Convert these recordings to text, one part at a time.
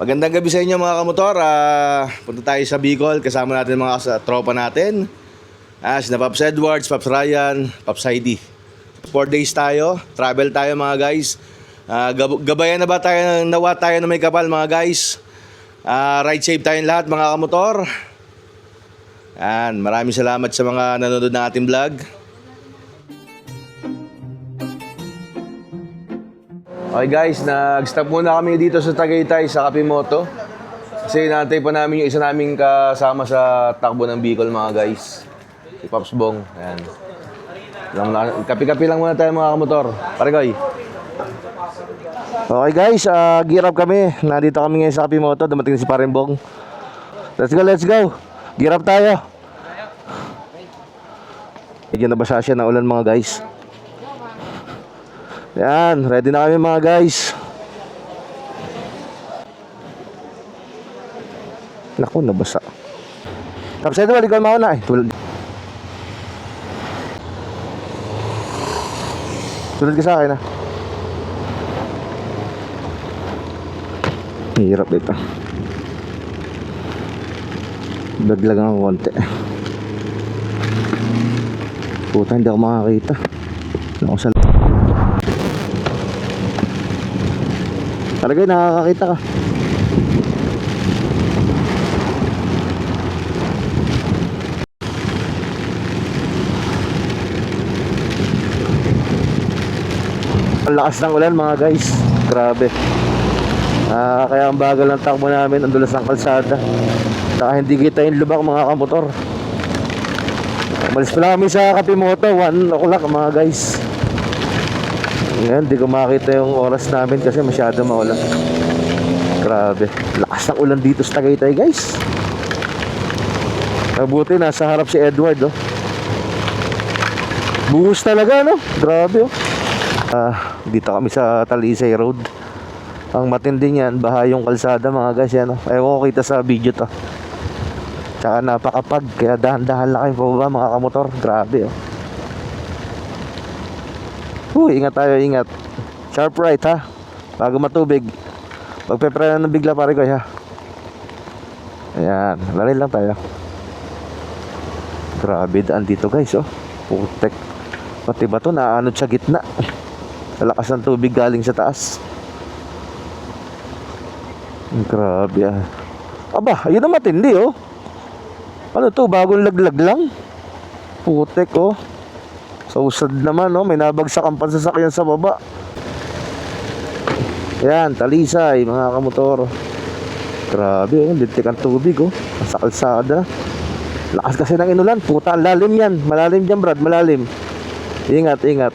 Magandang gabi sa inyo mga kamotor. Punta tayo sa Bicol. Kasama natin mga tropa natin. Sina Pops Edwards, Pops Ryan, Pops Heidi. 4 days tayo. Travel tayo mga guys. Gabayan na ba tayo, nawa tayo na may kapal mga guys. Ride safe tayong lahat mga kamotor. Maraming salamat sa mga nanonood ng ating vlog. Okay guys, nag-stop muna kami dito sa Tagaytay sa Kapimoto. Kasi naantay pa namin yung isa naming kasama sa takbo ng Bicol mga guys. Si Pops Bong. Ayan. Kapi-kapi lang muna tayo mga kamotor. Paregoy. Okay guys, gear up kami. Nandito kami ngayon sa Kapimoto. Dumating si Paring Bong. Let's go, let's go. Gear up tayo. Medyo nabasa siya ng ulan mga guys. Yan, ready na kami mga guys. Naku, nabasa. Tapos ito, ikaw mauna eh. Tulad ka sa akin ah. Hirap dito. Baglag ang konti. Puta, hindi ako makakita. Ako sa Talagay, nakakakita ka. Ang lakas ng ulan mga guys. Grabe. Kaya ang bagal ng takbo namin. Ang dulas ng kalsada. Saka hindi kita yung lubak mga kamotor. Umalis pala kami sa Kapimoto 1 o'clock mga guys. Ngayon, di ko makita yung oras namin kasi masyado maulan. Grabe. Lakas ng ulan dito sa Tagaytay, guys. Mabuti, nasa harap si Edward, oh. Buhos talaga, no? Grabe, oh. Dito kami sa Talisay Road. Ang matindi niyan, baha yung kalsada, mga guys, yan, oh. Ewan ko kita sa video to. Tsaka napakapag, kaya dahan-dahan lang kayo pababa, mga kamotor. Grabe, oh. Ingat tayo, ingat. Sharp right ha. Bago matubig. Magpe-preno ng bigla pare ko ha. Ayan, lari lang tayo. Grabe daan dito guys oh. Putek. Pati ba to naanod sa gitna. Sa lakas ng tubig galing sa taas. Grabe ah. Aba, ayun na matindi oh. Ano to, bagong laglag lang. Putek oh. Sa usad naman, no? May nabagsak ang pansasakyan sa baba. Yan, Talisay, mga kamotor. Grabe, oh. Lintik ang tubig, oh. Sa kalsada. Lakas kasi ng inulan. Puta, lalim yan. Malalim dyan, Brad. Malalim. Ingat, ingat.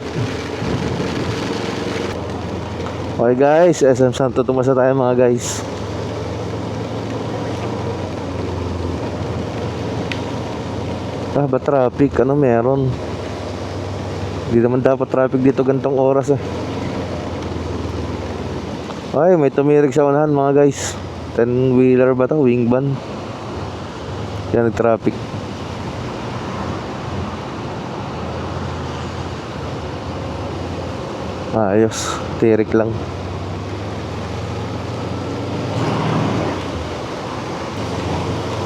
Okay, guys. SM Santo Tomas tayo, mga guys. Ba traffic? Ano meron? Hindi naman dapat traffic dito gantong oras eh. Ay, may tumirik sa unahan mga guys. 10-wheeler ba to? Wing van. Yan nag-traffic. Ayos, tirik lang.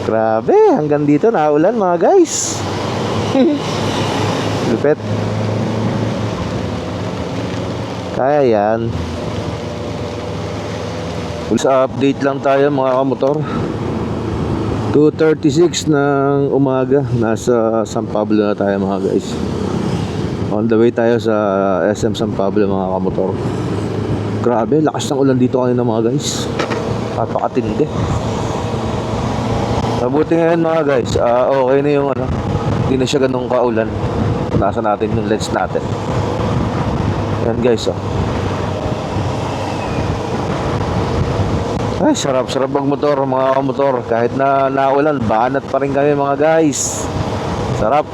Grabe, hanggang dito naulan mga guys. Lupet. Kaya yan. Sa update lang tayo mga kamotor. 2:36 ng umaga. Nasa San Pablo na tayo mga guys. On the way tayo sa SM San Pablo mga kamotor. Grabe, lakas ng ulan dito kanina mga guys. Napakatindi. Mabuti ngayon mga guys, okay na yung ano. Hindi na siya ganun kaulan. Nasa natin yung lens natin. Yan guys oh. Ay, sarap-sarap magmotor mga kamotor. Kahit na naulan, banat pa rin kami mga guys. Sarap.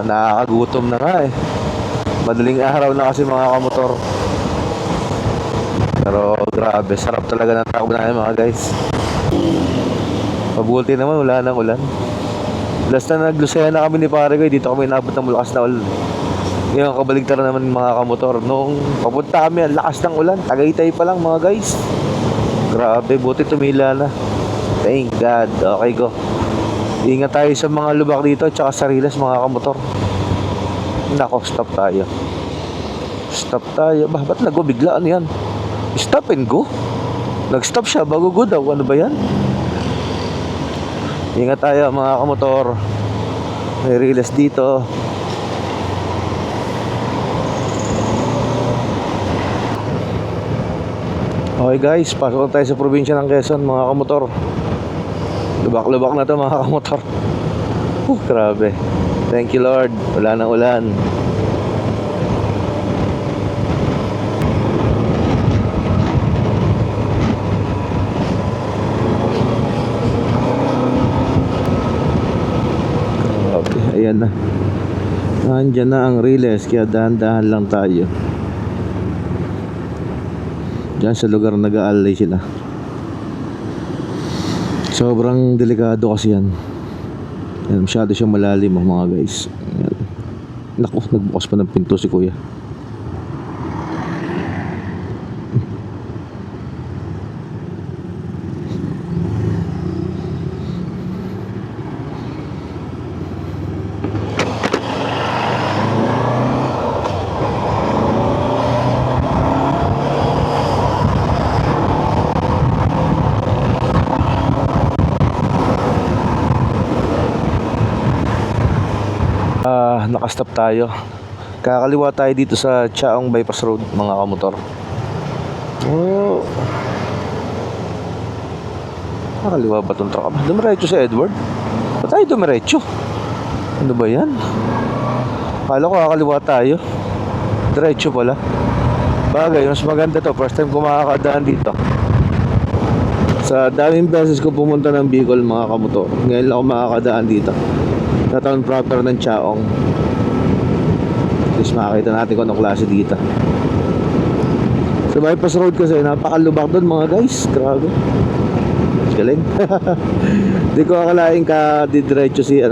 Nakakagutom na nga eh. Madaling araw na kasi mga kamotor. Pero grabe, sarap talaga ng takbo namin mga guys. Mabuti naman, wala nang ulan. Last na naglusaya na kami ni pare ko, dito kami inabot ng malakas na ulan. Ngayon, kabaligtaran naman mga kamotor. Nung papunta kami, ang lakas ng ulan. Tagaytay pa lang mga guys. Grabe, buti tumila na. Thank God. Okay, go. Ingat tayo sa mga lubak dito, tsaka sa riles mga kamotor. Nako, stop tayo. Stop tayo. Ba't nag-go bigla? Ano yan? Stop and go? Nag-stop siya bago go daw. Ano ba yan? Ingat tayo mga kamotor. May riles dito. Okay guys, pasok tayo sa probinsya ng Quezon mga kamotor. Lubak-lubak na to mga kamotor. Grabe. Thank you Lord. Wala nang ulan. Grabe, ayan na. Nandyan na ang riles, kaya dahan-dahan lang tayo. Diyan sa lugar nag-aalay sila. Sobrang delikado kasi yan. Yan, masyado siyang malalim mga guys. Yan. Naku, nagbukas pa ng pinto si kuya. Nakastop tayo. Kakaliwa tayo dito sa Chaong Bypass Road mga kamotor. Oh. Kakaliwa ba itong truck? Dumiretso sa Edward? Ba't tayo dumiretso? Ano ba yan? Kala ko kakaliwa tayo. Diretso pala. Bagay, mas maganda to. First time ko makakadaan dito. Sa daming beses ko pumunta ng Bicol mga kamotor. Ngayon lang ako makakadaan dito. Sa town proper ng Chaong. At least makakita natin kung anong klase dito. Sa bypass road kasi napakalubak doon mga guys. Grabe. Galing. Hindi ko akalain ka didiretso si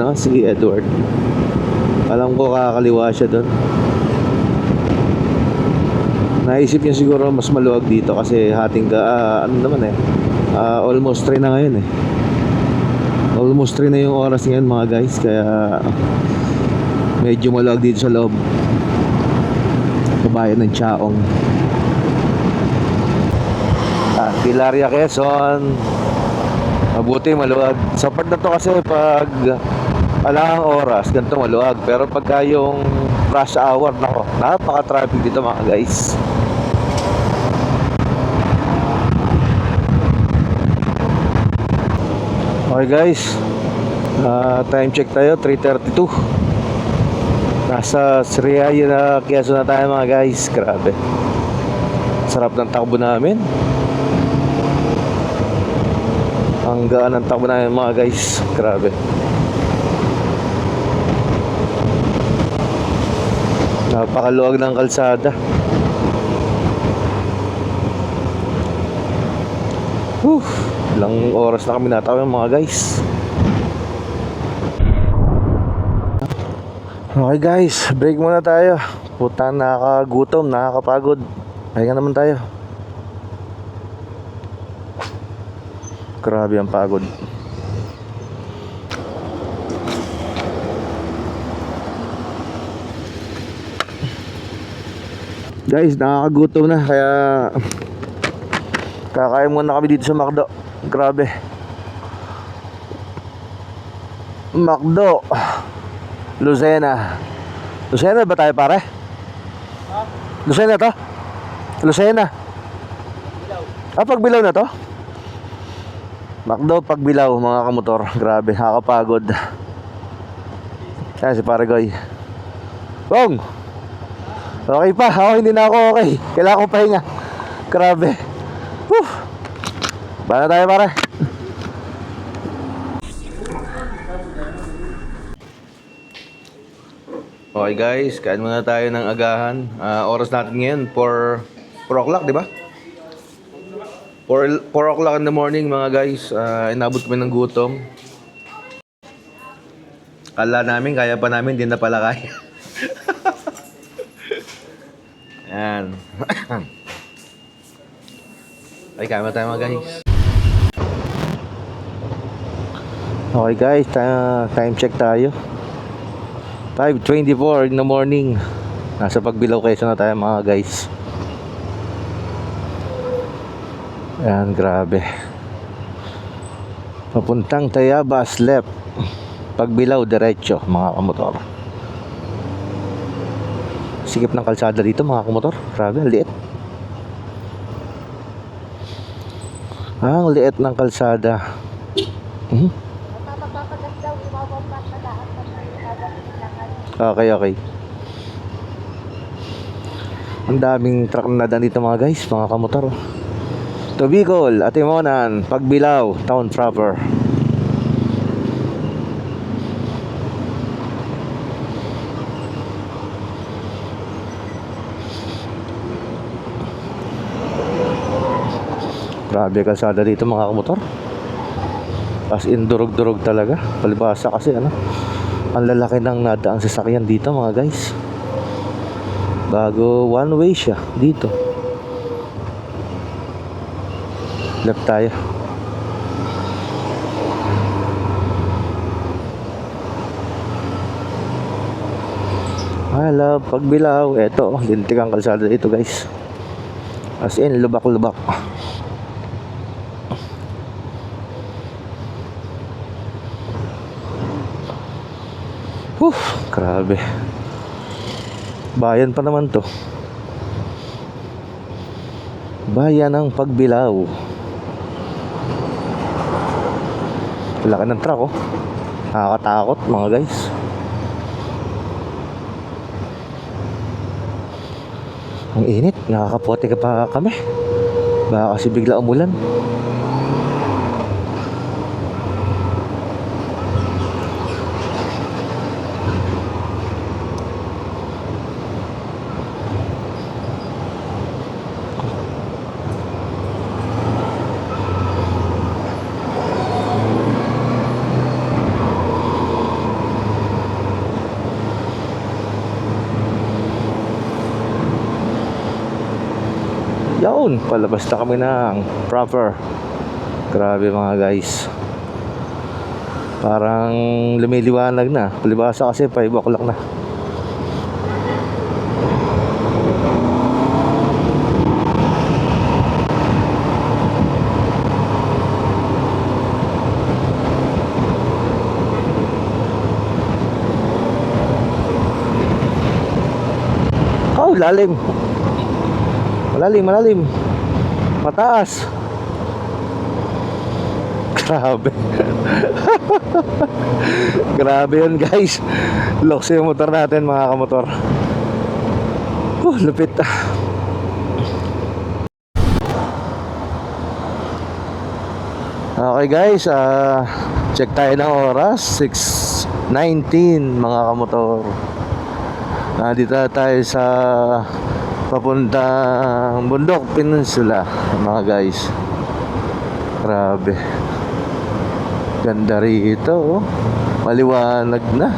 Edward. Alam ko kakaliwa siya doon. Naisip niya siguro mas maluwag dito kasi hating almost 3 na ngayon eh. Almost 3 na yung oras ngayon mga guys. Kaya medyo maluwag dito sa loob kabayan ng Chaong. Pilaria, Quezon. Mabuti maluwag. Sa part na to kasi pag alang oras ganito maluwag. Pero pagka yung rush hour, nako, napaka-traffic dito mga guys. Okay guys, time check tayo, 3:32. Nasa Sriaya na Quezon na tayo mga guys. Grabe, sarap ng takbo namin. Ang gaan ng takbo namin mga guys. Grabe. Napakaluwag ng kalsada. Ilang oras na kami natawag mga guys. Okay guys, break muna tayo. Puta, nakakagutom, nakakapagod. Pahinga naman tayo. Grabe ang pagod. Guys, nakakagutom na kaya kakain muna kami dito sa McDo. Grabe. McDo Lucena. Lucena ba tayo pare? Lucena to? Lucena. Pagbilaw na to? McDo Pagbilaw mga kamotor. Grabe, nakakapagod. Ayan si pare Goy. Bong! Okay pa, ako hindi na ako okay. Kailangan ko pahinga. Grabe. Bala tayo pare. Okay guys, kain muna tayo ng agahan. Oras natin ngayon 4 o'clock, di ba? 4 o'clock in the morning mga guys. Inabot kami ng gutom. Kala namin kaya pa namin, hindi na pala kaya. Yan. Ay, kama tayo mga guys. Okay guys, time check tayo. 5:24 in the morning. Nasa Pagbilao Quezon na tayo mga guys. Yan, grabe. Papuntang Tayabas left, Pagbilao diretso mga kamotor. Sikip ng kalsada dito mga kamotor. Grabe, ang liit. Ang liit ng kalsada. Okay. Ang daming truck na daan dito mga guys, mga kamotor. To Bicol, Atimonan, Pagbilao, town proper. Grabe kalsada dito mga kamotor. As in durog-durog talaga. Palibasa kasi ano, ang lalaki ng nadaang sasakyan dito mga guys. Bago one way siya dito. Left tayo. Hello, Pagbilao. Eto, lintik ang kalsada dito guys. As in, lubak-lubak. Grabe. Bayan pa naman to. Bayan ng Pagbilao. Laki ng truck oh. Nakakatakot mga guys. Ang init, nakakapote ka pa kami. Baka kasi bigla umulan. Yaon, palabas na kami ng proper. Grabe mga guys. Parang lumiliwanag na. Palibasa kasi 5 o'clock na. Oh, lalim. Malalim. Mataas. Grabe. Grabe yun guys. Loks yung motor natin mga kamotor. Lupit. Okay guys, check tayo ng oras. 6:19 mga kamotor. Dito tayo sa papuntang Bundok Peninsula mga guys. Grabe, ganda rito oh. Maliwanag na.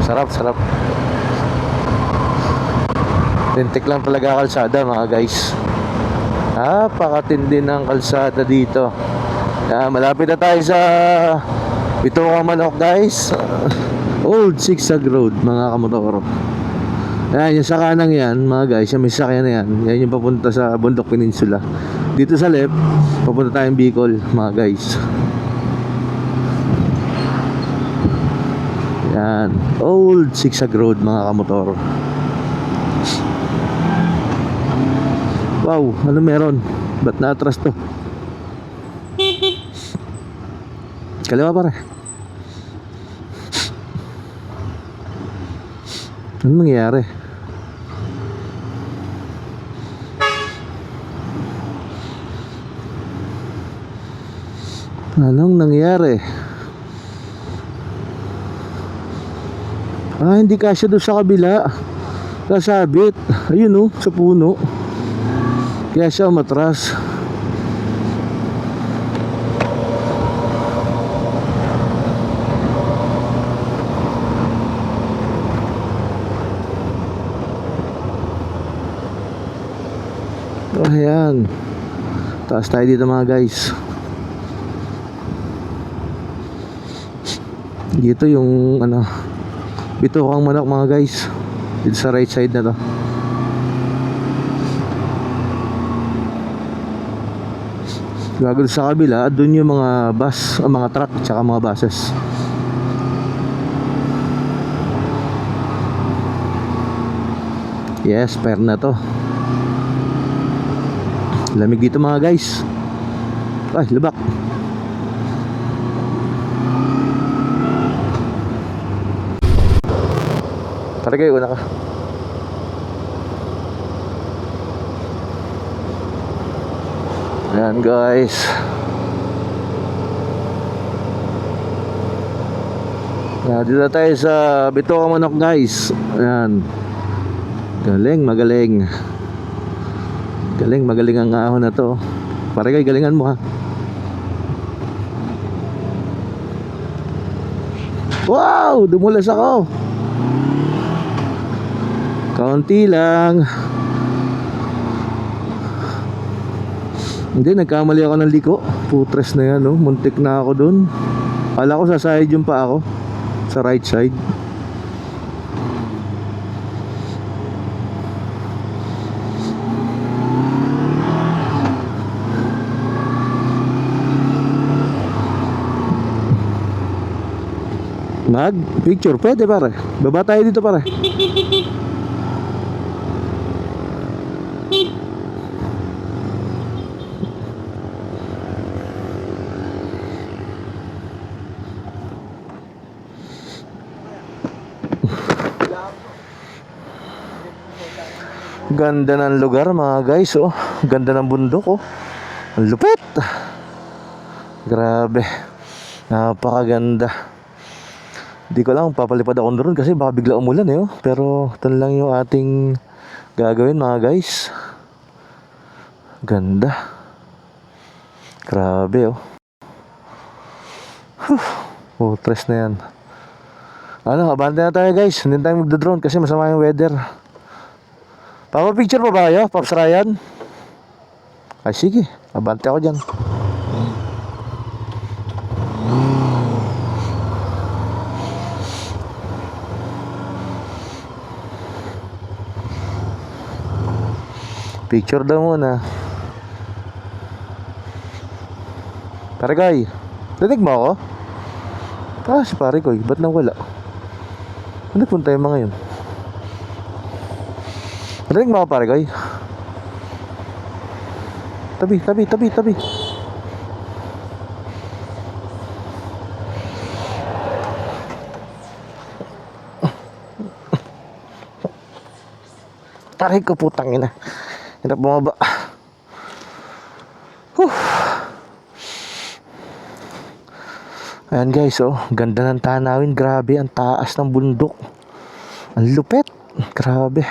Sarap. Lintik lang talaga kalsada mga guys. Napakatindi ng kalsada dito. Malapit na tayo sa Bitawang Manok guys. Old Zigzag Road mga kamotor. Ayan, yung sa kanang yan mga guys, yung may sakyan na yan, yan yung papunta sa Bundok Peninsula. Dito sa left, papunta tayong Bicol mga guys. Yan, Old Zigzag Road mga kamotor. Wow, ano meron? Ba't na-atras to? Kaliwa pare. Ano nangyayari? Anong nangyari? Hindi kasya doon sa kabila. Kasabit. Ayun oh, sa puno. Kaya siya umatras. Ayan. Taas tayo dito mga guys. Dito yung ano, Bitukang Manok mga guys. Dito sa right side na to. Gagawin sa kabila, doon yung mga bus, mga truck, tsaka mga buses. Yes, fair na to. Lamig dito mga guys. Ay, lubak. Tara kayo, una ka. Ayan guys. Dito tayo sa Bitukang Manok guys. Ayan. Magaling ang ahon na to. Pare kayo, galingan mo ha. Wow, dumulas ako. Kaunti lang. Hindi, nagkamali ako ng liko. Putres na yan, no? Muntik na ako dun. Kala ko sa side yung pa ako. Sa right side. Picture, pwede pare. Baba tayo dito pare. Ganda ng lugar mga guys, oh. Ganda ng bundok, oh. Ang lupit. Grabe. Napakaganda. Di ko lang papalipad ako doon kasi baka bigla umulan eh, oh. Pero ito lang yung ating gagawin mga guys. Ganda. Grabe, oh. Oh, stress na yan. Ano, abante na tayo guys. Hindi tayo magdodrone kasi masama yung weather. Papa-picture pa ba kayo, Pops Ryan? Ay sige, abante ako dyan. Picture daw muna. Pare Koy, dinig mo ako? Si pare Koy, ba't nawala? Ano punta yung mga yun? Dinig mo ako pare Koy? Tabi. Taray ko putang ina. Hirap bumaba. Ayan guys, oh. Ganda ng tanawin. Grabe, ang taas ng bundok. Ang lupit. Grabe.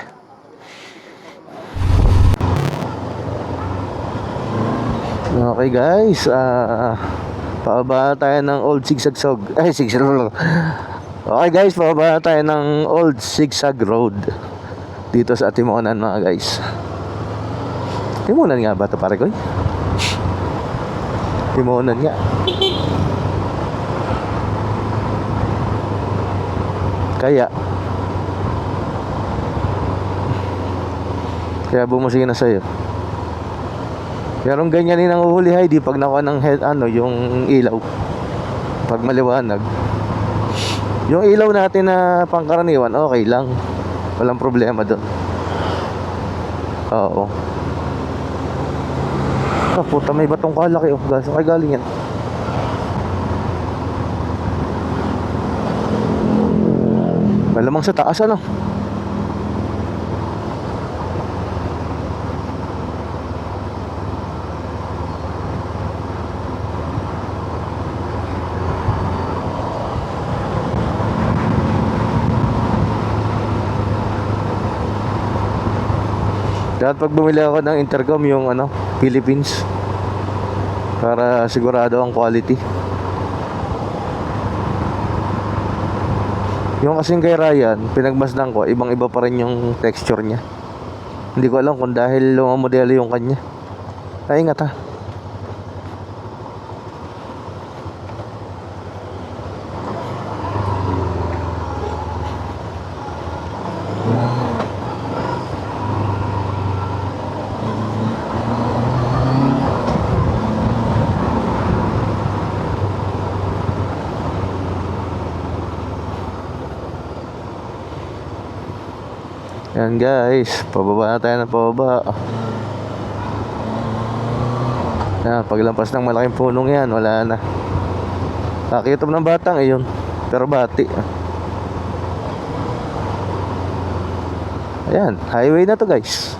Okay guys, pababa tayo ng Old Sigsag Sog. Okay guys, pababa tayo ng Old Sigsag Road dito sa Timonan mga guys. Timonan nga ba ito pare Koy? Timonan nga. Kaya bumusingin na sa'yo. Merong ganyanin ang uhulihay di pag nakuha ng head, yung ilaw. Pag maliwanag. Yung ilaw natin na pangkaraniwan, okay lang. Walang problema doon. Oo. Puta, may batong kalaki, oh. Saan kayo galing yan? Malamang sa taas, ano? Dapat pag bumili ako ng intercom yung Philippines, para sigurado ang quality. Yung kasing kay Ryan, pinagmasdan ko, ibang iba pa rin yung texture niya. Hindi ko alam kung dahil lumang modelo yung kanya. Ay, ingat ha. Yan guys, pababa na tayo ng pababa. Yan, paglampas ng malaking punong yan, wala na. Nakakita mo ng batang yun, pero bati. Ayan, highway na to guys.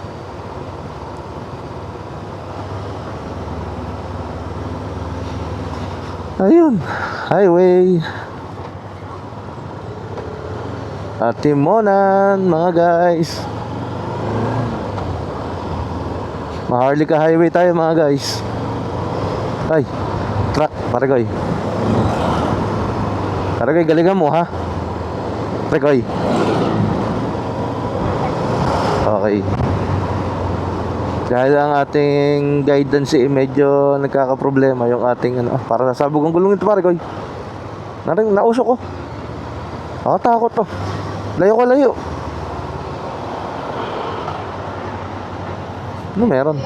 Ayun, highway. Atimonan mga guys. Maharlika highway tayo mga guys. Ay, truck, Paragoy. Paragoy, galingan mo ha. Paragoy. Okay. Dahil ang ating guidance medyo nagkakaproblema yung ating ano, para nasabog ang gulong ito Paragoy. Nausok ko. Takot to. Layo ko, layo. Ano meron?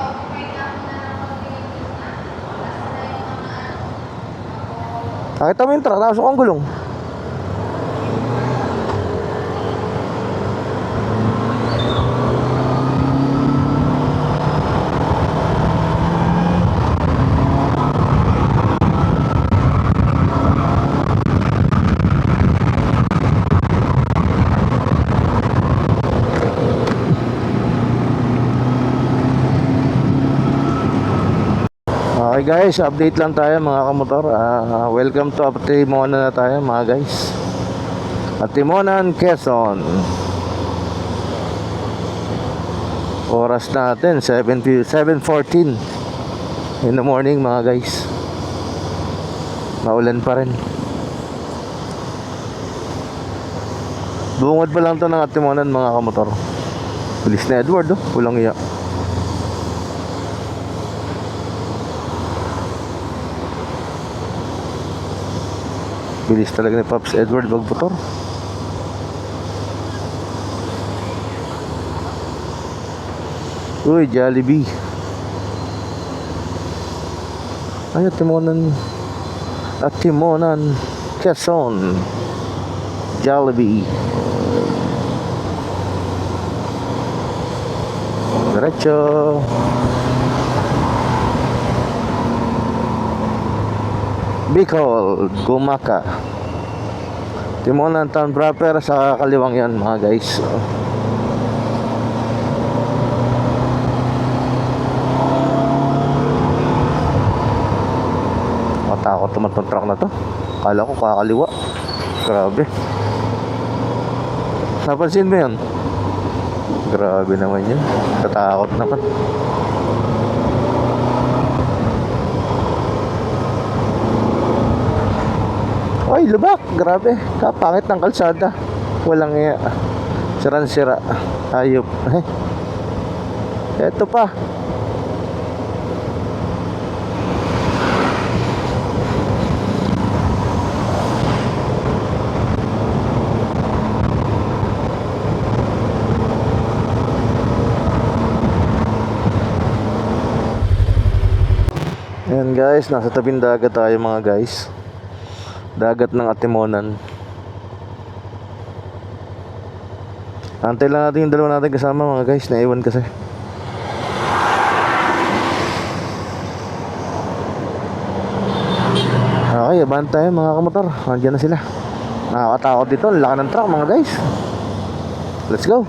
Nakita mo yung truck, nakasok ang gulong. Okay guys, update lang tayo mga kamotor. Welcome to Atimonan na tayo mga guys. Atimonan, Quezon. Oras natin 7:14 in the morning mga guys. Maulan pa rin. Bungod pa lang to ng Atimonan mga kamotor. Bilis na Edward, pulang iya. Bilis talaga ni Pops Edward magmotor. Uy, Jollibee. Ay, Atimonan, Quezon. Jollibee. Diretso. Bicol, Gumaka. Timonan Town proper sa kaliwang yan mga guys. Matakot naman tong truck na to. Kala ko kakaliwa. Grabe. Napansin mo yan? Grabe naman yun. Katakot naman. Ay, lubak, grabe. Kapangit ng kalsada. Walang iya. Siran-sira. Ayop. Eto pa. Ayan guys, nasa tabing dagat tayo mga guys. Dagat ng Atimonan. Antay lang natin yung dalawa natin kasama mga guys. Naiwan kasi. Okay, abangan tayo mga kamotor. Nandiyan na sila. Nakakatakot dito. Laki ng truck mga guys. Let's go.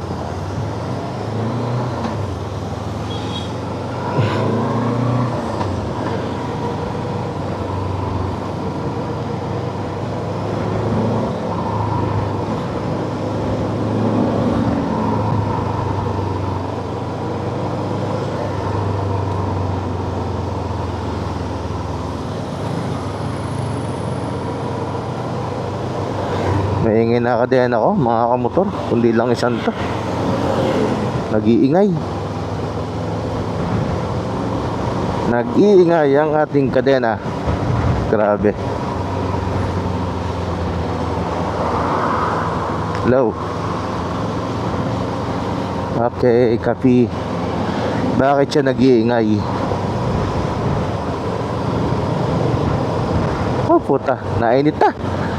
Maingay na kadiyan ako mga kamotor. Kundi lang isang to. Nag-iingay. Nag-iingay ang ating kadena. Grabe. Hello. Okay, copy. Bakit siya nag-iingay? Oh puta, nainit na.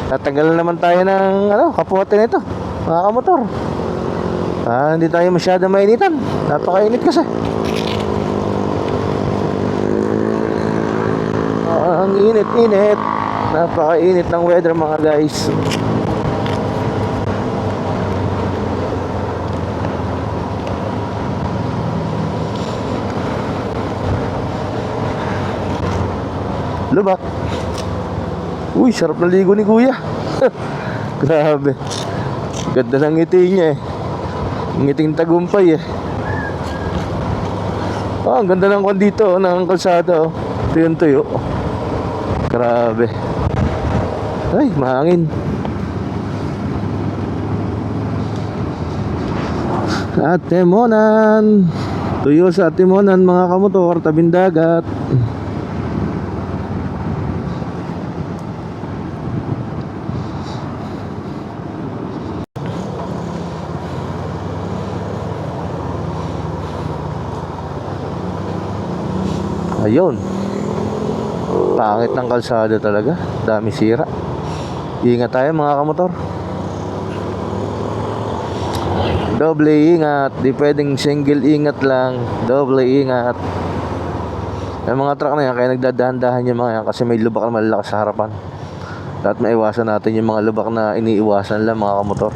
Tatanggalan naman tayo ng kapote nito, mga kamotor. Hindi tayo masyado mainitan. Napakainit kasi. Ang init-init. Napakainit ng weather mga guys. Lubak. Uy, sarap na ligo ni kuya. Grabe. Ganda ng ngiti niya eh. Ngiting tagumpay eh. Ang ganda ng kwan dito, ng kalsada oh. Tuyo-tuyo. Grabe. Ay, mahangin. At Timonan. Tuyo sa Timonan mga kamotor, tabing dagat. Ayun. Pangit ng kalsada talaga. Dami sira. Ingat tayo mga kamotor. Doble ingat. Di pwedeng single ingat lang. Doble ingat. Yung mga truck na yan, kaya nagdadahan-dahan yung mga yan kasi may lubak na malalakas sa harapan. Dapat maiwasan natin yung mga lubak na iniiwasan lang mga kamotor.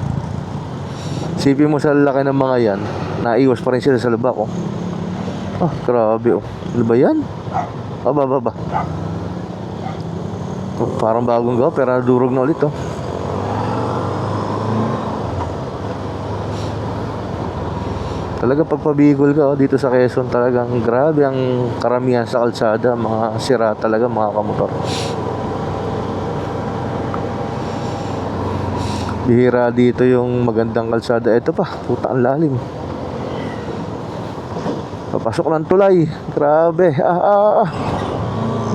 Sipin mo sa laki ng mga yan, naiwas pa rin sila sa lubak oh. Grabe oh. Ano ba yan? Baba. Parang bagong gawa pero nadurog na ulit oh. Talaga pagpabigol ka oh, dito sa Quezon talagang grabe ang karamihan sa kalsada. Mga sira talaga mga kamotor. Bihira dito yung magandang kalsada. Ito pa, puta ang lalim. Papasok ng tulay. Grabe.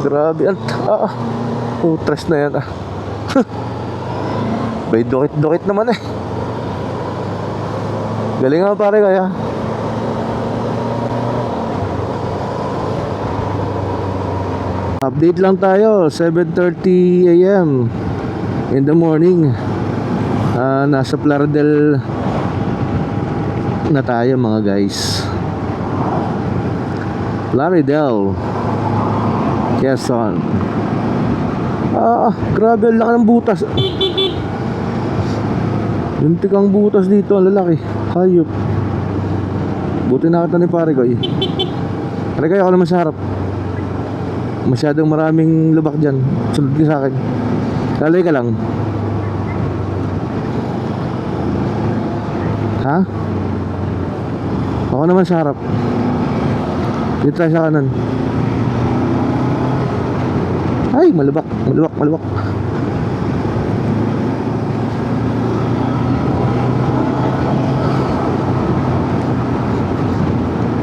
Grabe. Putres na yan May dukit-dukit naman eh. Galing nga pare kaya. Update lang tayo. 7:30 AM in the morning. Nasa Plaridel na tayo mga guys. Plaridel, Quezon. Grabe ang laki ng butas. Muntik ang butas dito, ang lalaki. Hayop. Buti nakita ni pare ko eh. Pare kayo ako naman sa harap. Masyadong maraming lubak dyan. Sunod ka sa akin. Lalay ka lang. Ha? Ako naman sa harap. Dito tayo sa kanan. Ay, malubak.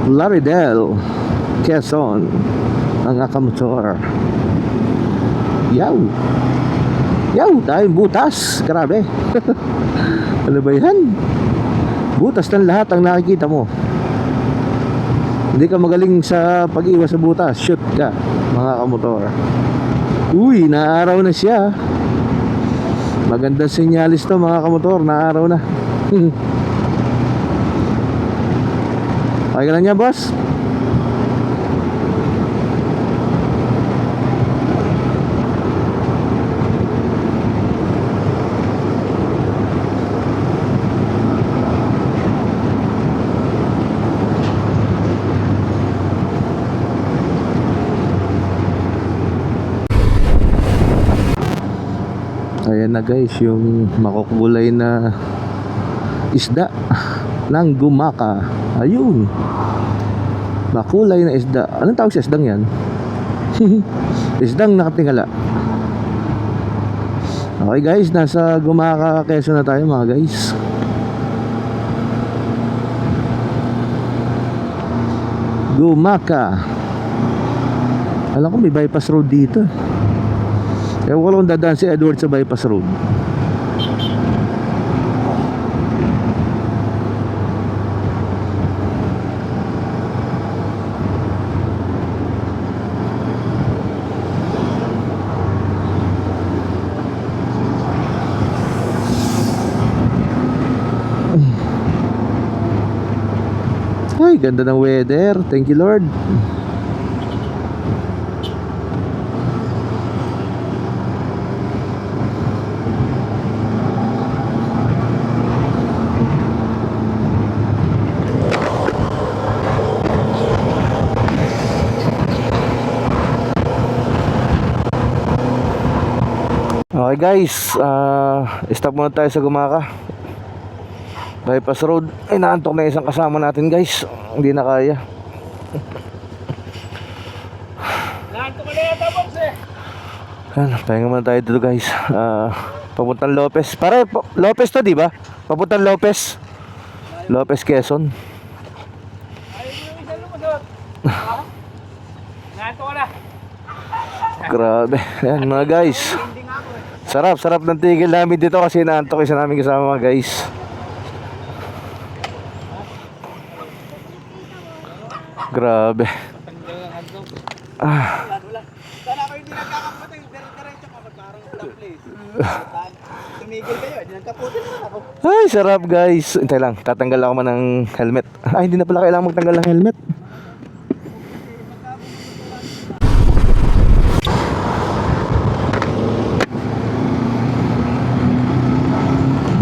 Plaridel, Quezon, ang akamotor. Yaw, dahil butas. Grabe. Ano ba yan? Butas ng lahat ang nakikita mo. Hindi ka magaling sa pag-iwas sa butas, shoot ka mga kamotor. Uy, naaraw na siya. Magandang senyalis to mga kamotor. Naaraw na. Okay ka lang niya boss? Ayan na guys, yung makukulay na isda ng gumaka. Ayun, makulay na isda. Anong tawag sa isdang yan? Isdang nakatingala. Okay guys, nasa Gumaka, Quezon na tayo mga guys. Gumaka, Alam ko may bypass road dito. Ewan ko lang kung dadaan si Edward sa bypass road. Ay, ganda ng weather. Thank you, Lord. Okay guys, stop muna tayo sa Gumaka bypass road. Ay, naantok na isang kasama natin guys. Hindi na kaya. Naantok na yata, boss eh. Pahinga muna tayo dito guys. Papuntang Lopez. Pare, Lopez to, di ba? Papuntang Lopez. Lopez, Quezon. Ayaw mo yung isang lumusot. Naantok ka na. Grabe. Yan mga guys. Sarap ng tigil namin dito kasi naantok isa namin kasama mga guys. Grabe. Sana kayo hindi nagkakaputin. Diretso ka. Magkarang ulang place. Tumigil kayo. Hindi nagkaputin na ako. Ay, sarap guys. Hintay lang, tatanggal ako man ng helmet. Ay, hindi na pala kailangan magtanggal ng helmet.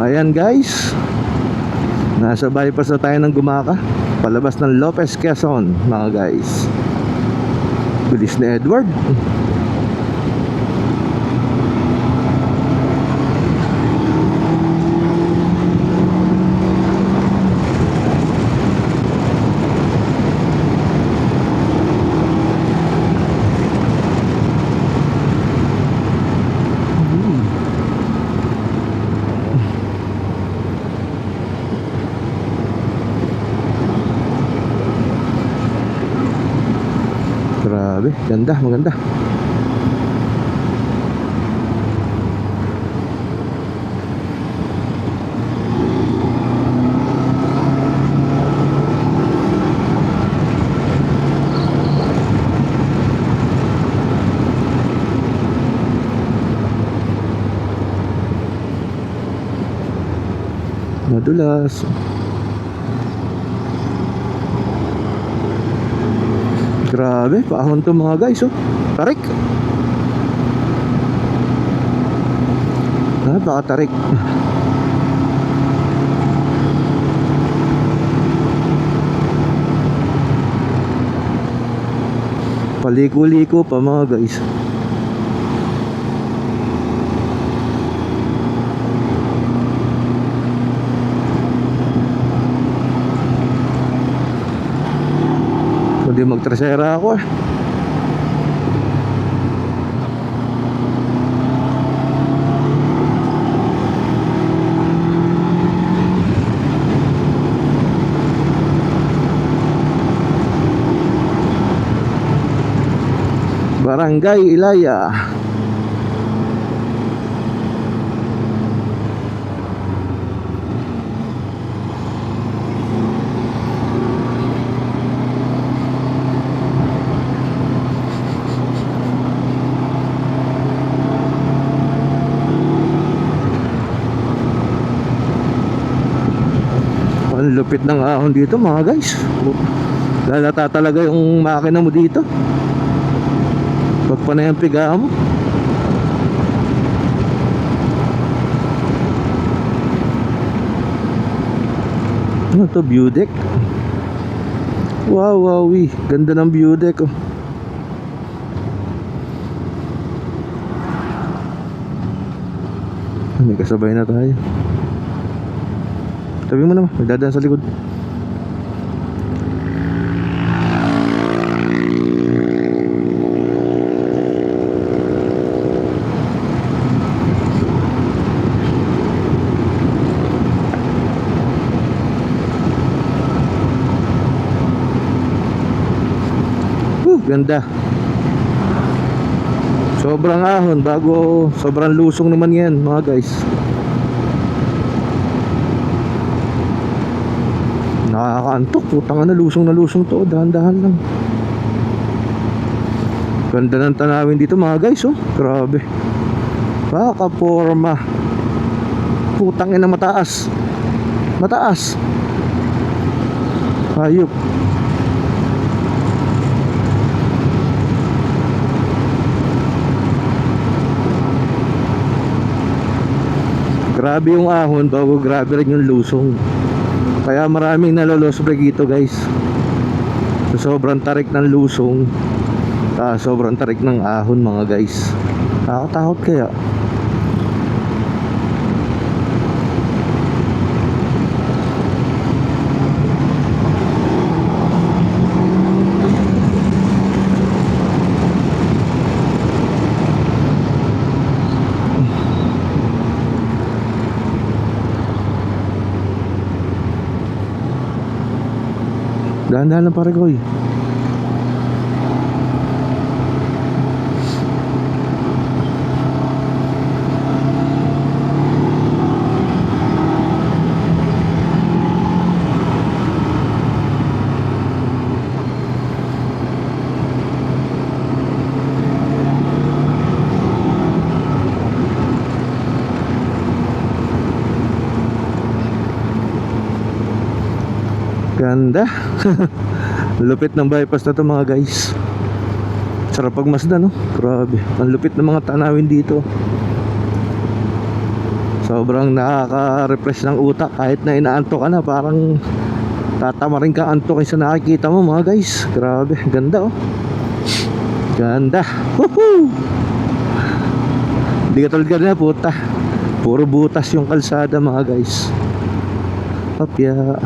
Ayan guys, nasa bypass na tayo ng Gumaka, palabas ng Lopez, Quezon mga guys. Bilis ni Edward. Grabe, ganda, maganda. Madulas. Grabe, paahon to mga guys, oh. Tarik. Napakatarik. Paliko-liko pa mga guys. Hindi magtrasera ako eh. Barangay Ilaya. Ang lupit ng ahon dito mga guys. Lalata talaga yung makina mo dito. Pag panay ang piga mo. Ano to, view deck? Wow, wowie. Ganda ng view deck, oh. May kasabay na tayo. Tabi mo naman, may dadaan sa likod. Ganda. Sobrang ahon bago sobrang lusong naman yan mga guys. Nakakaantok, putang na lusong to, dahan-dahan lang. Ganda ng tanawin dito mga guys, oh, grabe. Kakaporma. Putang ina, mataas. Mataas. Hayop. Grabe yung ahon bago grabe rin yung lusong. Kaya maraming nalolosbre dito guys. So, sobrang tarik ng lusong, sobrang tarik ng ahon mga guys. Nakakatakot kaya. Dahan-dahan lang pare ko eh. Ganda. Lupit ng bypass na to mga guys. Sarap pagmasdan, no? Grabe, ang lupit ng mga tanawin dito. Sobrang nakaka-refresh ng utak. Kahit na inaantok ka na, parang tatama rin ka antok sa nakikita mo mga guys. Grabe, ganda oh. Ganda. Woohoo! Hindi ka tulad ka na puta. Puro butas yung kalsada mga guys. Hopya.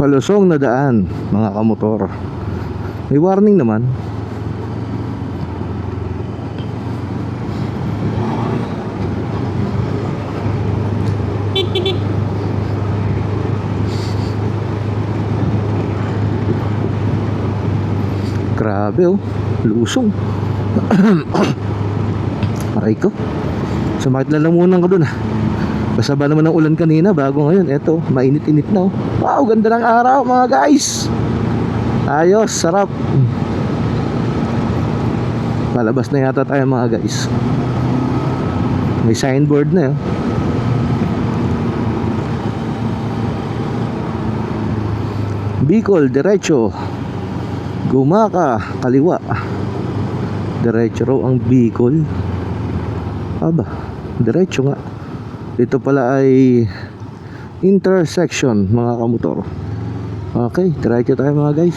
Palusong na daan mga kamotor. May warning naman. Grabe oh, lusong. Aray ko, sumakit na lamunan ko dun ah. Basaba naman ng ulan kanina bago ngayon. Eto, mainit-init na oh. Wow, ganda ng araw mga guys. Ayos, sarap. Palabas na yata tayo mga guys. May signboard na yun. Bicol, diretso. Gumaka, kaliwa. Diretso raw ang Bicol. Aba, diretso nga. Ito pala ay intersection mga kamotor. Okay, diretso tayo mga guys.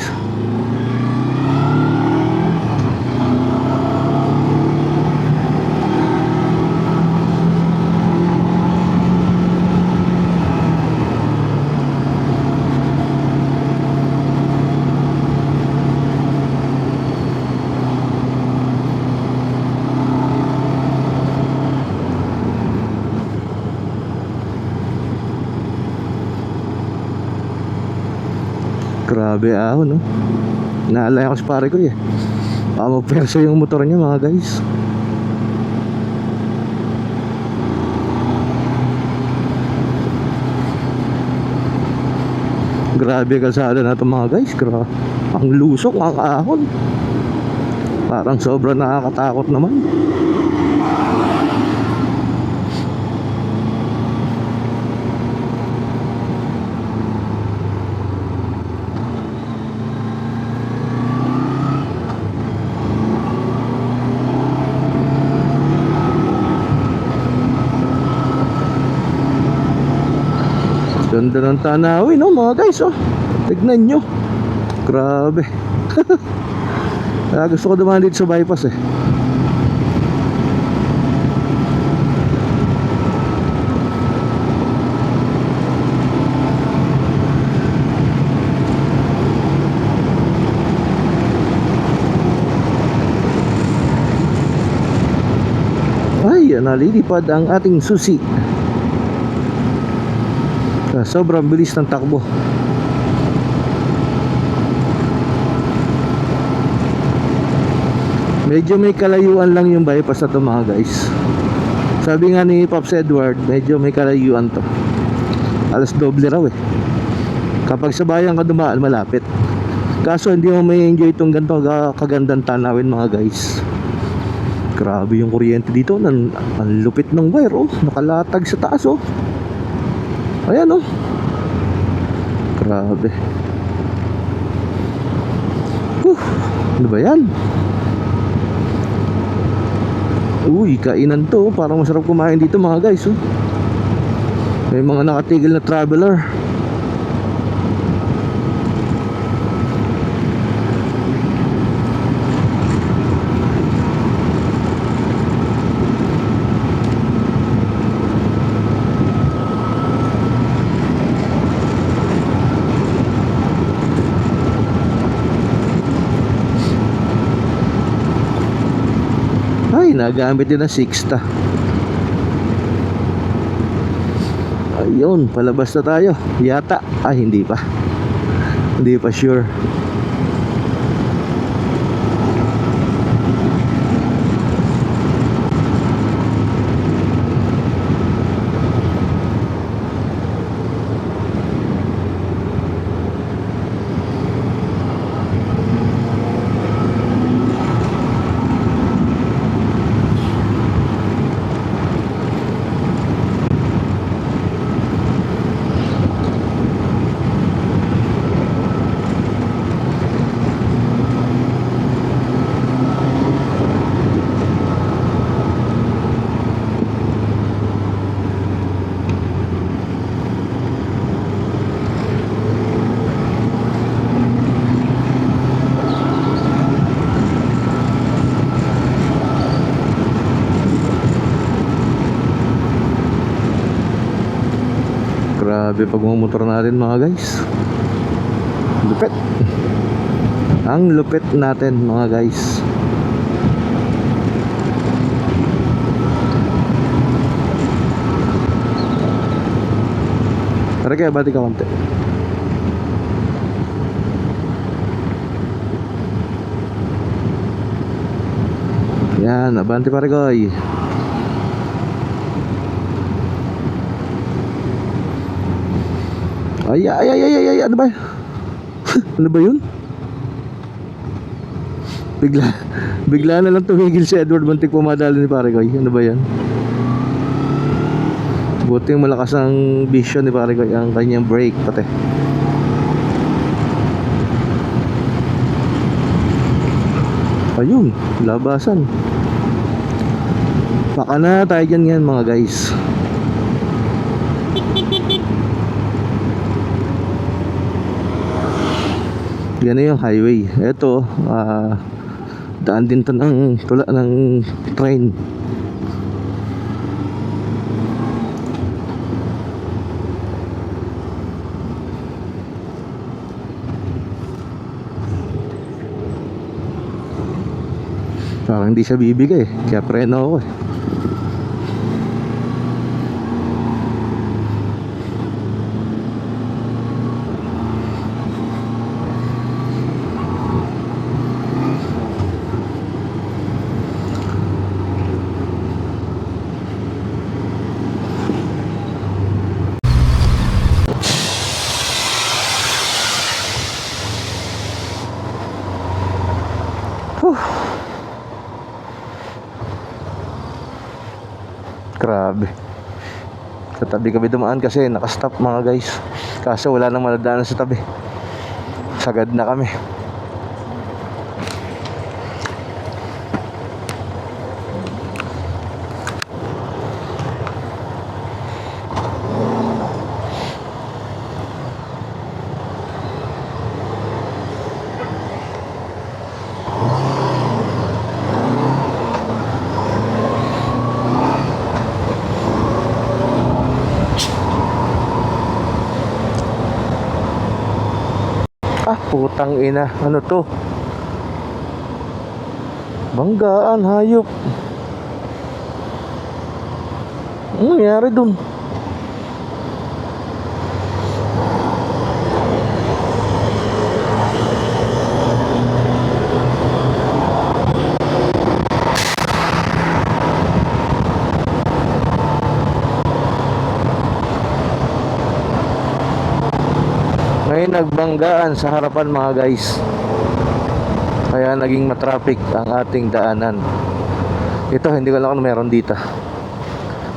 Grabe ahon no. Naalala ko sa pare ko eh. Magperso yung motor niya mga guys. Grabe kalsada na ito mga guys. Ang lusok, ang ahon. Parang sobrang nakakatakot naman. Ganda ng tanawin, no mga guys, oh. Tignan nyo. Grabe. Gusto ko dumaan dito sa bypass eh. Ay, nalilipad ang ating susi. Sobrang bilis ng takbo. Medyo may kalayuan lang yung bypass na to mga guys. Sabi nga ni Pops Edward, medyo may kalayuan to. Alas doble raw eh. Kapag sa bayan ka dumaan, malapit. Kaso hindi mo may enjoy itong ganito kagandang tanawin mga guys. Grabe yung kuryente dito. Ang lupit ng wire, oh. Nakalatag sa taas, oh. Ayan, oh. Grabe. Ano ba yan? Uy, kainan to. Parang masarap kumain dito mga guys, oh. May mga nakatigil na traveler. Nagamit din ng sixta. Ayun, palabas na tayo. Yata. Ay, hindi pa. Hindi pa sure. Grabe pagmumotor natin mga guys. Lupit. Ang lupit natin mga guys. Tara kaya bati ka konti. Yan, abante pare koy. Ay, ano ba? Ano ba yun? Bigla na lang tumigil si Edward, muntik pumadali ni pare koy. Ano ba yan? Buti yung malakas ang vision ni pare koy, ang kanyang brake pati. Ayun, labasan. Baka na tayo dyan yan mga guys. Yan na yung highway. Ito, daan din to ng tula ng train. Parang hindi siya bibigay, kaya preno ako eh. Grabe. Sa tabi kami dumaan kasi nakastop mga guys. Kaso wala nang madadaanan sa tabi. Sagad na kami. Ah, putang ina. Ano to? Banggaan, hayop. Ano nangyari dun? May nagbanggaan sa harapan mga guys. Kaya naging matraffic ang ating daanan. Ito, hindi ko lang kung meron dito.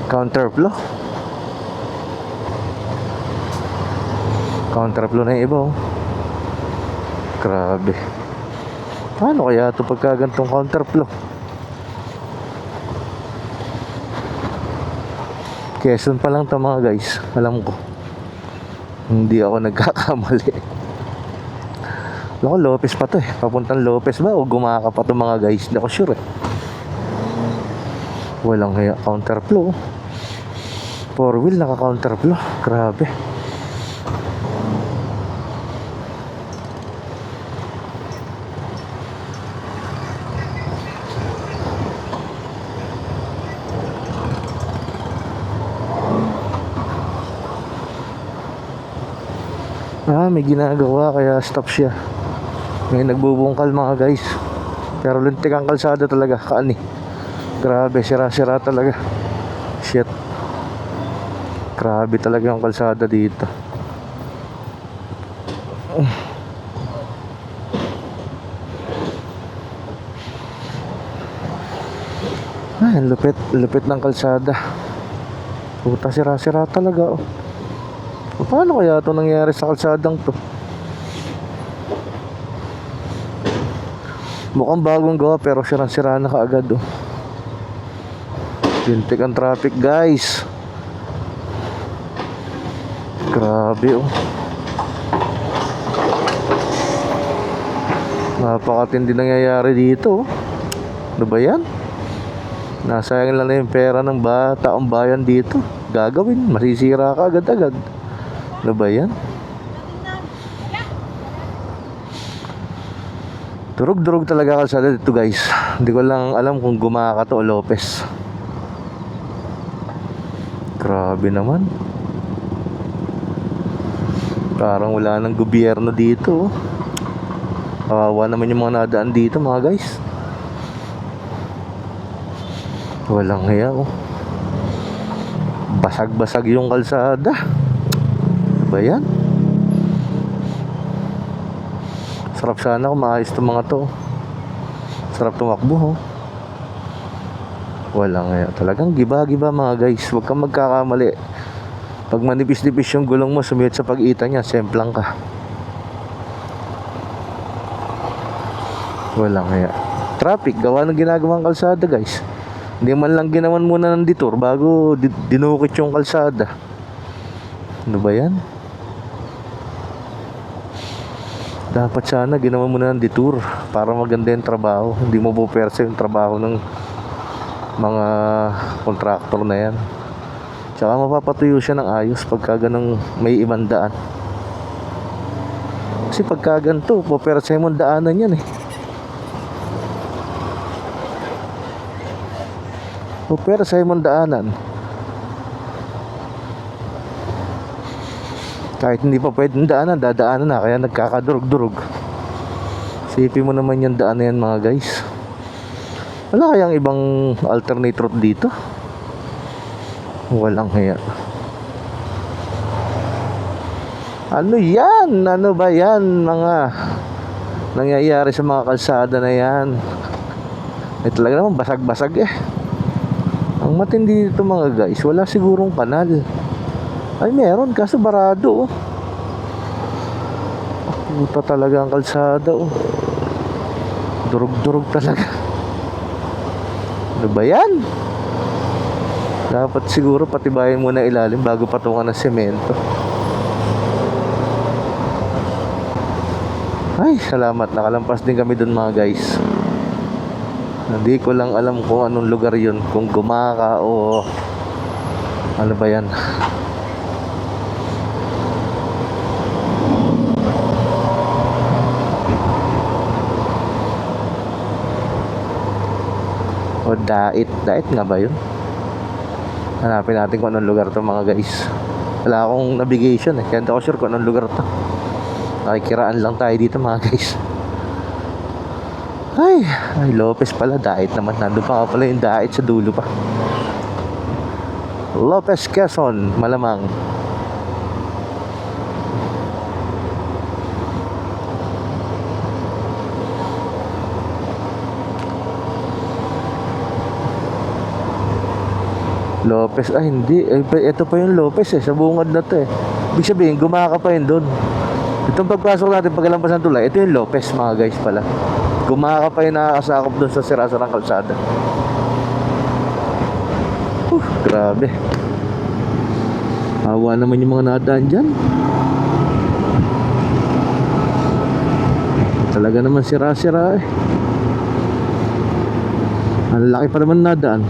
Counterflow. Counterflow na yung iba oh. Grabe. Paano kaya ito pagka gantong counterflow? Quezon pa lang ito mga guys. Alam ko. Hindi ako nagkakamali. Loko, Lopez pa to eh. Papuntang Lopez ba o gumaka pa to mga guys? Hindi ako sure eh. Walang kaya counterflow. 4-wheel naka counterflow. Grabe. Ah, may ginagawa kaya stop siya. May nagbubungkal mga guys. Pero lintik ang kalsada talaga, kaani. Grabe, sira-sira talaga. Shit. Grabe talaga ang kalsada dito. Ay, lupit, lupit ng kalsada. Puta, sira-sira talaga oh. Paano kaya ito nangyari sa kalsadang to? Mukhang bagong gawa pero sira-sira na kaagad oh. Lintik ang traffic guys. Grabe oh. Napakatindi nangyayari dito oh. Ano ba yan? Nasayang lang na yung pera ng taong bayan dito. Gagawin, masisira ka agad-agad. Ano ba yan? Durog-durog talaga kalsada dito guys. Hindi ko lang alam kung gumaka to o Lopez. Grabe naman. Parang wala nang gobyerno dito. Kawawa naman yung mga nadaan dito mga guys. Walang hiya oh. Basag-basag yung kalsada. Ba yan? Sarap sana kung maayos itong mga to. Sarap tumakbo oh. Walang nga talagang giba-giba mga guys. Huwag kang magkakamali. Pag manipis-nipis yung gulong mo, sumiyot sa pag-ita niya, semplang ka. Walang nga. Traffic, gawa ng ginagawang kalsada guys. Hindi man lang ginawan muna ng detour bago dinukit yung kalsada. Ano ba yan? Dapat sana ginawa mo na ng detour para maganda yung trabaho. Hindi mo pupersa yung trabaho ng mga kontraktor na yan. Tsaka mapapatuyo siya ng ayos pagka ganang may ibang daan. Kasi pagka ganito, pupersa mo daanan yan eh. Pupersa mo daanan. Kahit hindi pa pwedeng daanan, dadaanan na. Kaya nagkakadurog-durog. Sipin mo naman yung daan na yan mga guys. Wala kayang ibang alternate route dito? Walang hiya. Ano yan? Ano ba yan mga nangyayari sa mga kalsada na yan? Eh talaga naman basag-basag eh. Ang matindi dito mga guys, wala sigurong kanal. Ay meron, kaso barado oh. Puta talaga ang kalsada oh. Durog-durog talaga. Ano ba yan? Dapat siguro patibayin muna ilalim bago patungan ng semento. Ay, salamat. Nakalampas din kami dun mga guys. Hindi ko lang alam kung anong lugar yun. Kung Gumaka o ano ba yan. O Dait. Dait nga ba yun? Hanapin natin kung anong lugar to mga guys. Wala akong navigation eh. Kaya hindi ako sure kung anong lugar to. Nakikiraan lang tayo dito mga guys. Ay Lopez pala. Dait naman. Nandun pa pala yung Dait sa dulo pa. Lopez, Quezon. Malamang. Lopez, hindi. Ito pa yung Lopez eh. Sa bungad na to eh. Ibig sabihin, Gumaka pa yun doon. Itong pagpasok natin, pagkalampas ng tulay, ito yung Lopez mga guys pala. Gumaka pa yung nakakasakop doon sa sira-sirang kalsada. Grabe. Hawa naman yung mga nadaan dyan. Talaga naman sira-sira eh. Ang laki pa naman nadaan.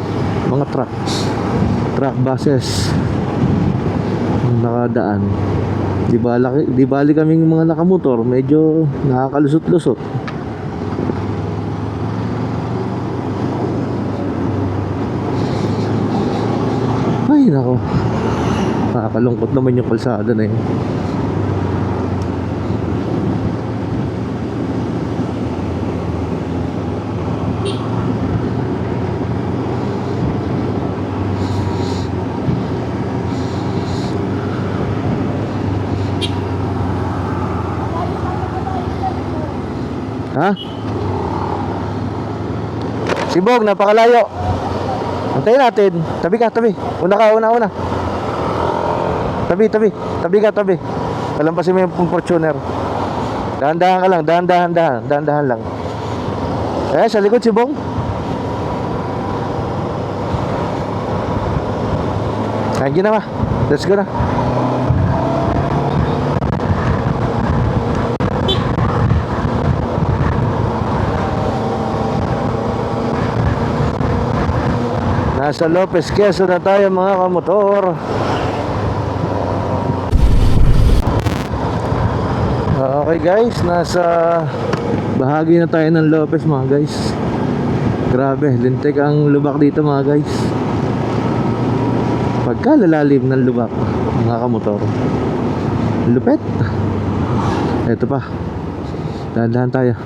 Mga truck buses ang nakadaan. Di bali kaming mga nakamotor, medyo nakakalusot-lusot. Ay nako, nakakalungkot naman yung kalsada na yun. Ha? Sibog, napakalayo. Antayin natin. Tabi ka, tabi. Una. Tabi. Palampasin mo yung Fortuner. Dahan-dahan ka lang, dahan-dahan lang. Sa likod si Bong. Ayun ginawa. Let's go na. Nasa Lopez, Quezon na tayo mga kamotor. Okay guys, nasa bahagi na tayo ng Lopez mga guys. Grabe, lintik ang lubak dito mga guys. Pagkalalalim ng lubak mga kamotor. Lupet. Ito pa. Dahan-dahan tayo.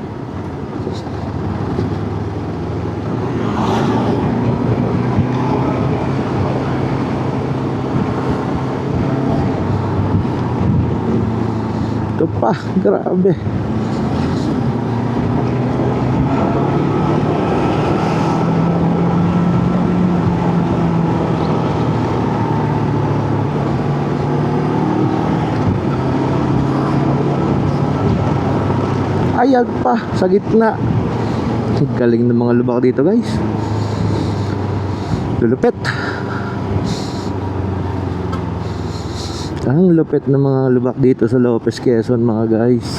Ito pa, grabe. Ayag pa sa gitna. Galing ng mga lubak dito guys. Lulupet. Ang lupit ng mga lubak dito sa Lopez, Quezon mga guys.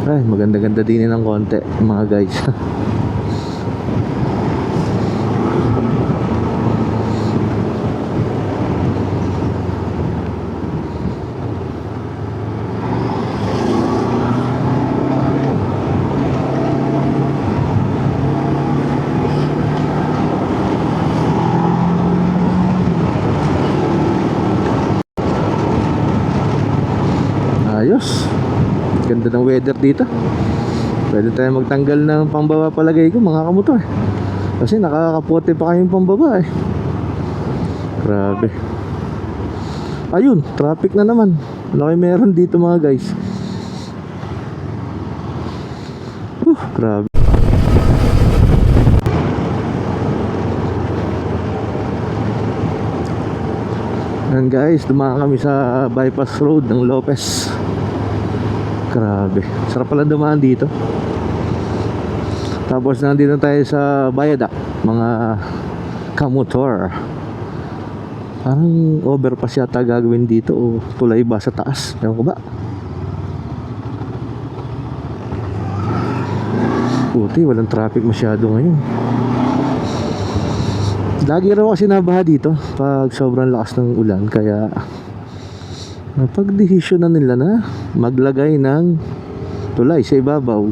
Ay, maganda-ganda din ng konti mga guys. Ayos. Ganda ng weather dito. Pwede tayo magtanggal ng pambaba palagay ko mga kamotor. Kasi nakakapote pa kayong pambaba eh. Grabe. Ayun, traffic na naman. Laki meron dito mga guys. Grabe. Ayan guys, dumaan kami sa bypass road ng Lopez. Grabe, sarap pala dumaan dito. Tapos nandito tayo sa Viaduct, mga kamotor. Parang overpass yata gagawin dito o tulay ba sa taas, ewan ko ba. Puti, walang traffic masyado ngayon. Lagi raw kasi nabaha dito pag sobrang lakas ng ulan, kaya napag-desisyon na nila na maglagay ng tulay sa ibabaw.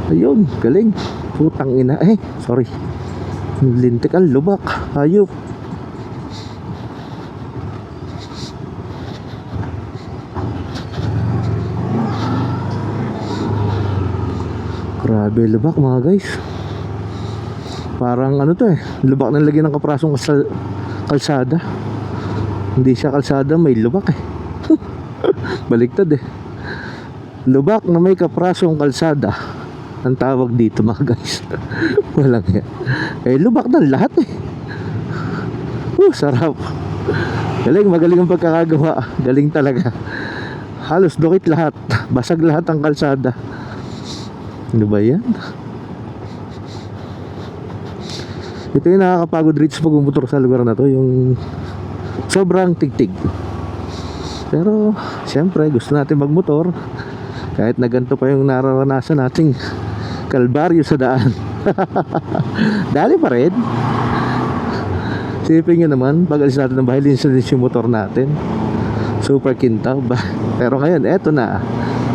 Ayun, galing. Putang ina. Sorry. Lintik ang lubak. Hayop. Grabe lubak mga guys. Parang ano to lubak na lagyan ng kaprasong kalsada. Hindi siya kalsada, may lubak Baliktad lubak na may kaprasong kalsada ang tawag dito mga guys. Walang yan. Lubak na lahat sarap. Galing, magaling ang pagkakagawa. Galing talaga. Halos dukit lahat. Basag lahat ang kalsada. Ano ba yan? Ito yung nakakapagod rito sa pagmumotor sa lugar na to, yung sobrang tigtig. Pero siyempre gusto natin magmotor kahit na ganito pa yung nararanasan nating kalbaryo sa daan. Dali pa rin. Sipin nyo naman, pag alis natin ng bahay, linis yung motor natin, super kintaw ba? Pero ngayon eto na,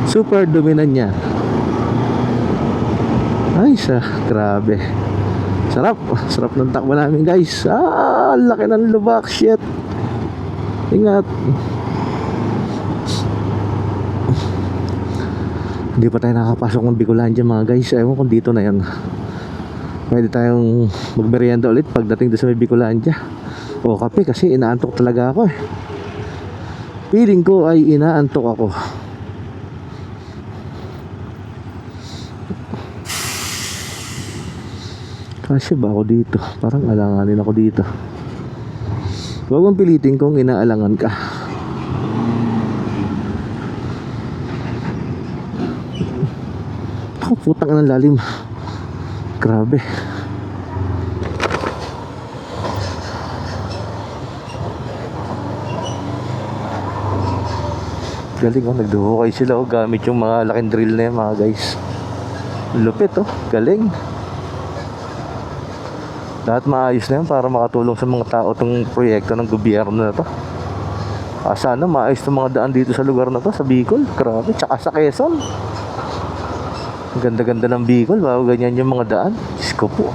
super dominant niya. Ay grabe. Sarap ng takbo namin guys. Laki ng lubak, shit. Ingat. Hindi pa tayo nakapasok ng Bicolandia mga guys. Ewan kung dito na yan. Pwede tayong magmerienda ulit pagdating doon sa may Bicolandia. O kape kasi inaantok talaga ako Feeling ko ay inaantok ako. Kasi ba ako dito? Parang alanganin ako dito. Huwag mong pilitin kung inaalangan ka. Putang ng lalim. Grabe. Galing nagduhukay sila gamit yung mga laking drill na yan mga guys. Lupit galing. Lahat maayos na yan para makatulong sa mga tao itong proyekto ng gobyerno na to. Sana maayos itong mga daan dito sa lugar na to, sa Bicol. Grabe, tsaka sa Quezon. Ganda-ganda ng Bicol, bago ganyan yung mga daan. Diyos ko po.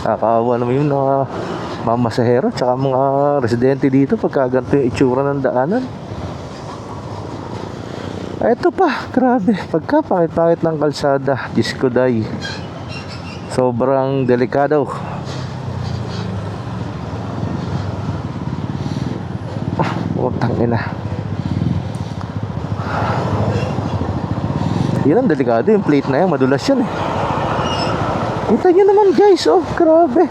Nakakaawa naman yung mga mamasahero tsaka mga residente dito pagka ganito yung itsura ng daanan. Ito pa, grabe. Pagka pangit-pangit ng kalsada, Diyos ko day. Sobrang delikado. Utang ina. Yan ang delikado, yung plate na yan, madulas yan Kita nyo naman guys, grabe.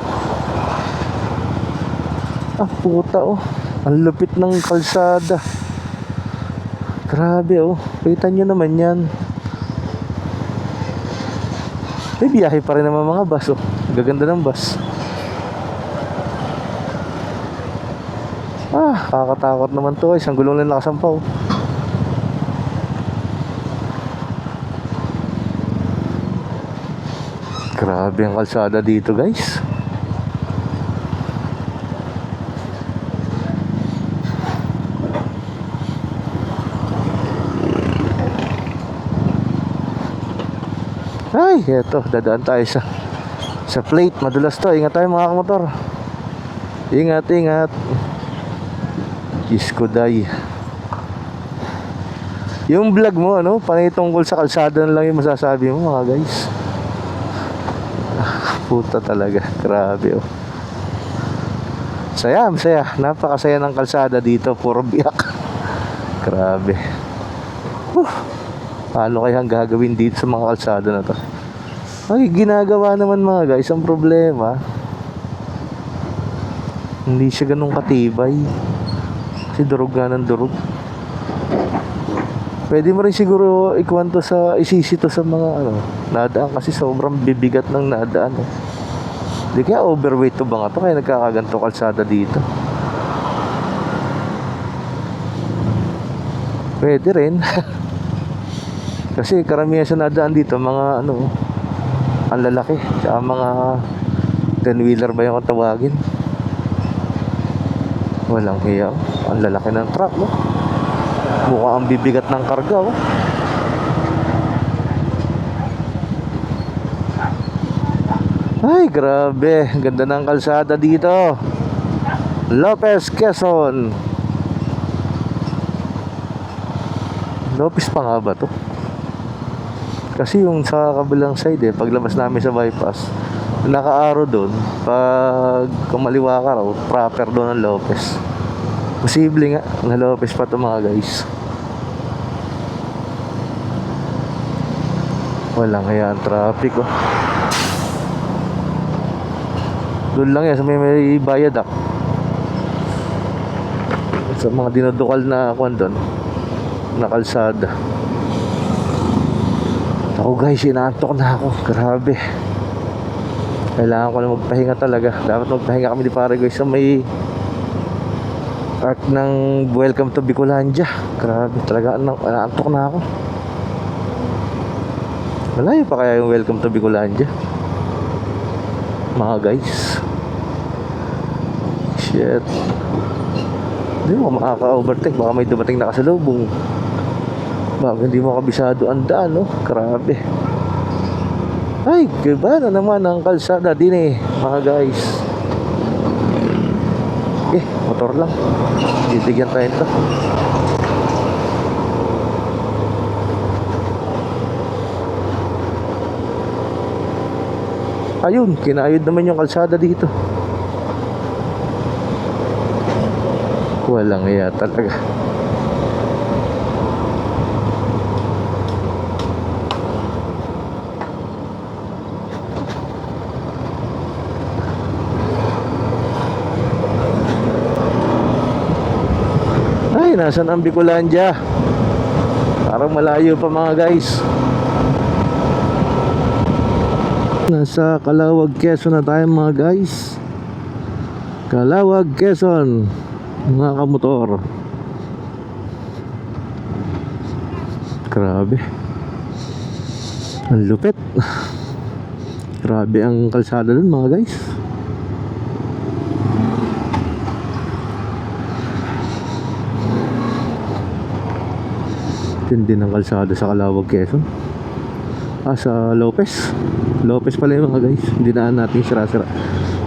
Puta ang lupit ng kalsada. Grabe kita nyo naman yan. May biyahe pa rin naman mga bus Gaganda ng bus. Kakatakot naman to Isang gulong lang nakasampaw. Grabe ang kalsada dito guys. Ay, eto, dadaan tayo sa plate. Madulas to. Ingat tayo mga kamotor. Ingat, ingat. Diyos ko, day. Yung vlog mo, ano, panay tungkol sa kalsada na lang yung masasabi mo, mga guys. Puta talaga. Grabe, oh. Saya, masaya. Napakasaya ng kalsada dito. Puro biyak. Grabe. Paano kayang gagawin dito sa mga kalsada na to? Ay, ginagawa naman mga guys. Ang problema, hindi siya ganun katibay. Kasi durog nga ng durog. Pwede mo rin siguro ikuwan to sa isisi to sa mga ano, nadaan kasi sobrang bibigat ng nadaan. Hindi kaya overweight to ba nga to kaya nagkakaganto kalsada dito. Pwede rin. Kasi karamihan sa nadaan dito mga ano, ang lalaki, tsaka mga 10-wheeler ba yung tawagin. Walang hiya. Ang lalaki ng truck, no? Mukha ang bibigat ng karga, oh. Ay, grabe. Ganda ng kalsada dito. Lopez, Quezon. Lopez pa nga ba to? Kasi yung sa kabilang side paglabas namin sa bypass, naka-arrow doon. Pag kumaliwa ka raw, proper doon ang Lopez. Posible nga na Lopez pa to mga guys. Walang kaya ang traffic, oh. Doon lang yan sa may viaduct. Sa mga dinodukal na kwan doon, na kalsada. Ako guys, inaantok na ako. Grabe. Kailangan ko na magpahinga talaga. Dapat magpahinga kami di pare guys sa may arc ng Welcome to Bicolandia. Grabe talaga, inaantok na ako. Malayo pa kaya yung Welcome to Bicolandia mga guys. Shit. Hindi mo makaka-overtake. Baka may dumating na kasalubong. Baka hindi mo kabisado ang daan, no? Grabe. Ay, giba na naman ang kalsada din mga guys. Motor lang. Titigyan tayo ito. Ayun, kinayod naman yung kalsada dito. Walang iya talaga. Ay, nasan ang Bicolandia? Parang malayo pa mga guys. Nasa Calawag, Quezon na tayo mga guys. Calawag, Quezon, mga kamotor. Grabe. Ang lupit. Grabe ang kalsada dun mga guys. Tindi ng kalsada sa Calawag, Quezon. Sa Lopez. Lopez pala yung mga guys. Hindi na natin sira-sira.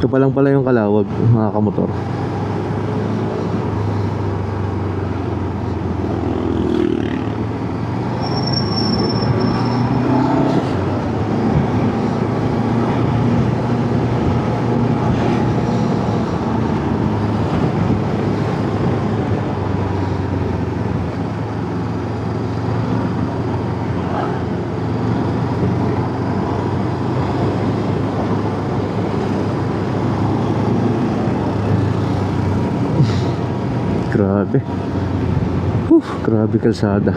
Ito pa lang pala yung Calawag, mga kamotor. Grabe. Grabe kalsada.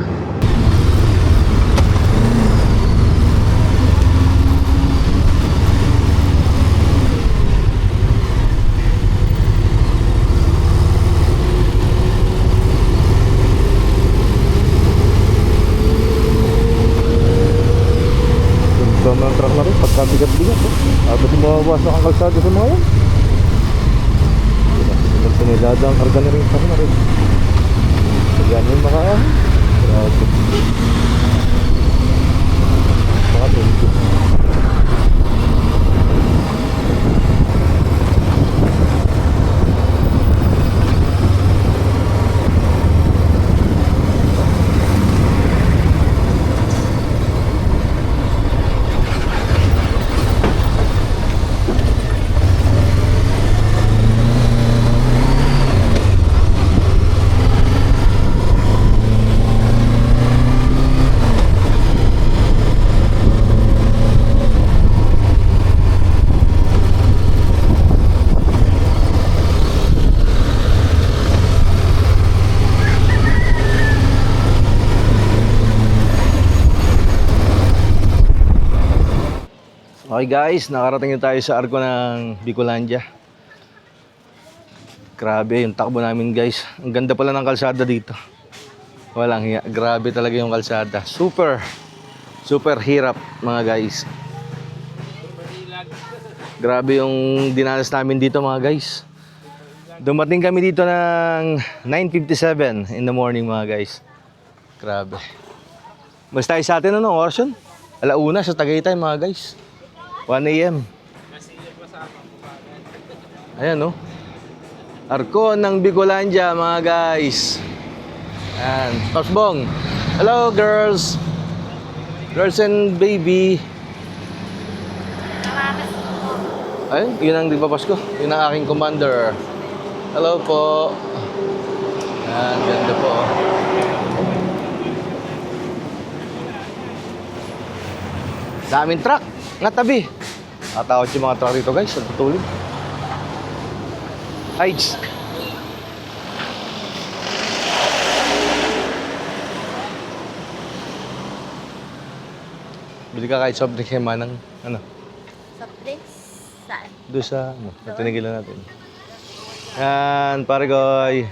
Ganda ng truck na rin, pagkabigat-bigat. Tapos mawawasak ang kalsada sa mga yan. Sinilada ang karga na rin sa na rin. Ganyan yung mga grabe. Mga 20. Okay guys, nakarating na tayo sa arko ng Bicolandia. Grabe yung takbo namin guys. Ang ganda pala ng kalsada dito. Walang hiya. Grabe talaga yung kalsada. Super hirap mga guys. Grabe yung dinanas namin dito mga guys. Dumating kami dito ng 9:57 in the morning mga guys. Grabe. Mas tayo sa atin ano, oras yun? Alauna sa Tagaytay mga guys. 1 AM. Ayan no. Arko ng Bicolandia mga guys. Ayan. Pops Bong. Hello girls. Girls and baby. Ayun, yun ang nagpapasko. Yun ang aking commander. Hello po. Ayan, ganda po. Daming truck. Nga tabi. Nakatawad yung mga truck dito guys. Natutulog. Hides. Bili ka kahit soft drink kay Manang. Ano? Soft drinks? Saan? Doon sa, ano, tinigilan natin. Yan, pare goy.